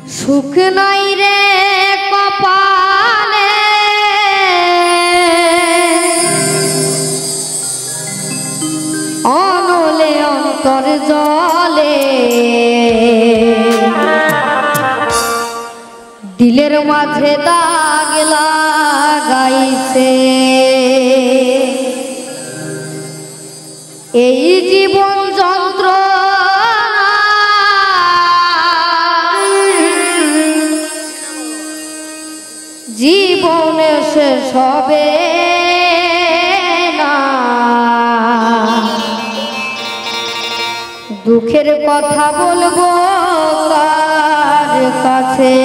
সুখ নাই রে কপালে অনলে অন্তর জলে দিলের মাঝে দাগ লাগাইছে এই জীবন যন্ত্র জীবনে শেষ হবে না দুঃখের কথা বলবো কার কাছে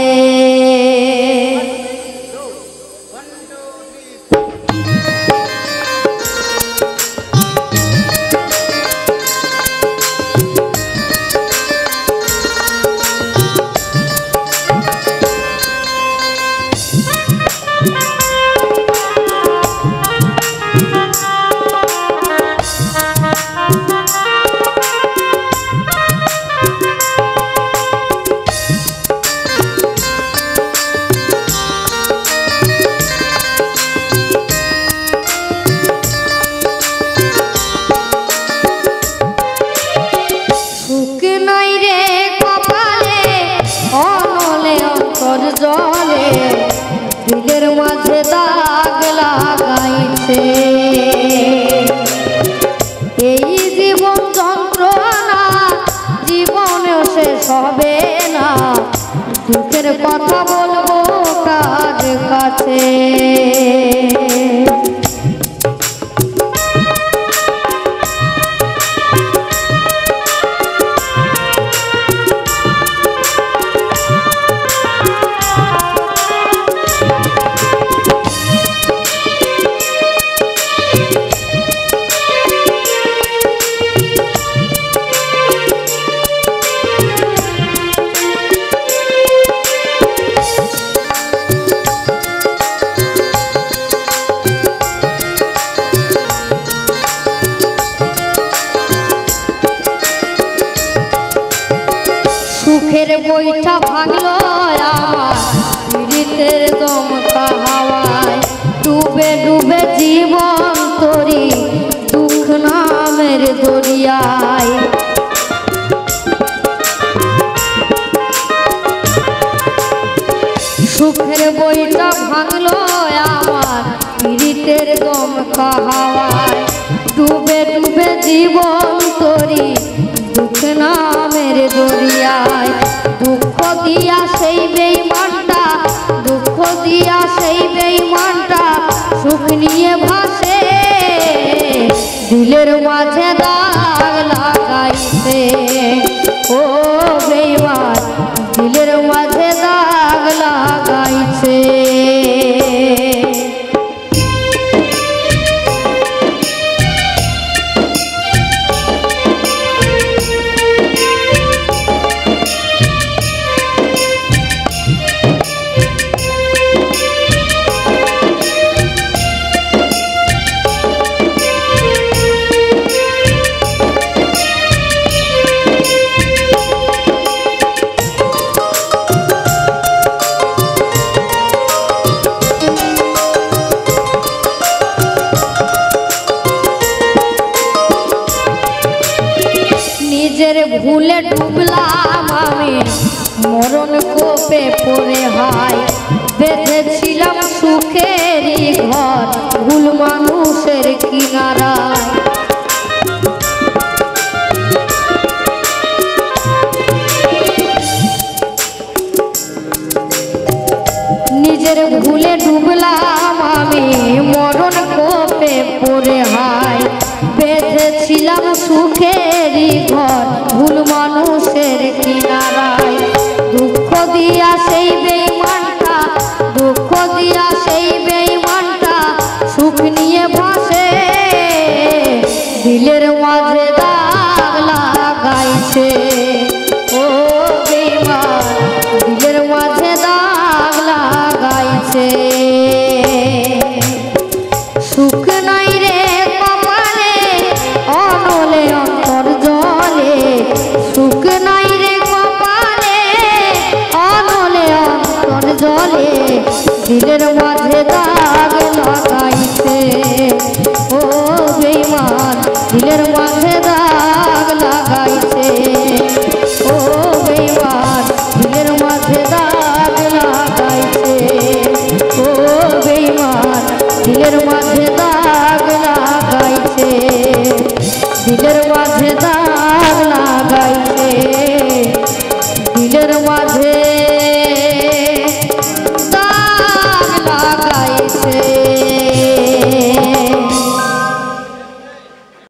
জলে দিলের মাঝে দাগ লাগাইছে এই জীবন যন্ত্রণা জীবনে শেষ হবে না দুঃখের কথা বলবো কার কাছে সুখের বইটা ভাঙলো আমার পীড়িতের দমকা হাওয়ায় ডুবে ডুবে জীবন তরি দুঃখ নামের দরিয়ায় সুখের বইটা ভাঙলো আমার পীড়িতের দমকা হাওয়ায় ডুবে ডুবে জীবন তরি দুঃখ নামের দরিয়ায় দুঃখ দিয়া সেই বেঈমানটা দুঃখ দিয়া সেই বেঈমানটা সুখ নিয়ে ভাসে দিলের মাঝে দাগ লাগাইছে ও বেঈমান দিলের মাঝে দাগ লাগাইছে নিজের ভুলে ডুবলাম আমি মরণ কোপে পড়ে হায় বেঁধেছিলাম সুখেরই ঘর ভুল মানুষের কিনারায় নিজের ভুলে ডুবলাম আমি মরণ কোপে পড়ে হায় বেঁধেছিলাম সুখেরই ঘর ভুল মানুষের কিনারায় দুঃখ দিয়া সেই বেঈমানটা দুঃখ দিয়া সেই বেঈমানটা সুখ নিয়ে ভাসে দিলের মাঝে দাগ লাগাইছে ও বেঈমান দিলের মাঝে দাগ লাগাইছে সুখ নাই রে কপালে অনলে অন্তর জলে সুখ নাই রে কপালে অনলে জলে দিলের মাঝে দাগ লাগাইছে ও বেঈমান দিলের মাঝে দাগ লাগাইছে ও বেঈমান দিলের মাঝে দাগ লাগাইছে ও বেঈমান দিলের মাঝে দাগ লাগাইছে দিলের মাঝে দাগ লাগাইছে দিলের মাঝে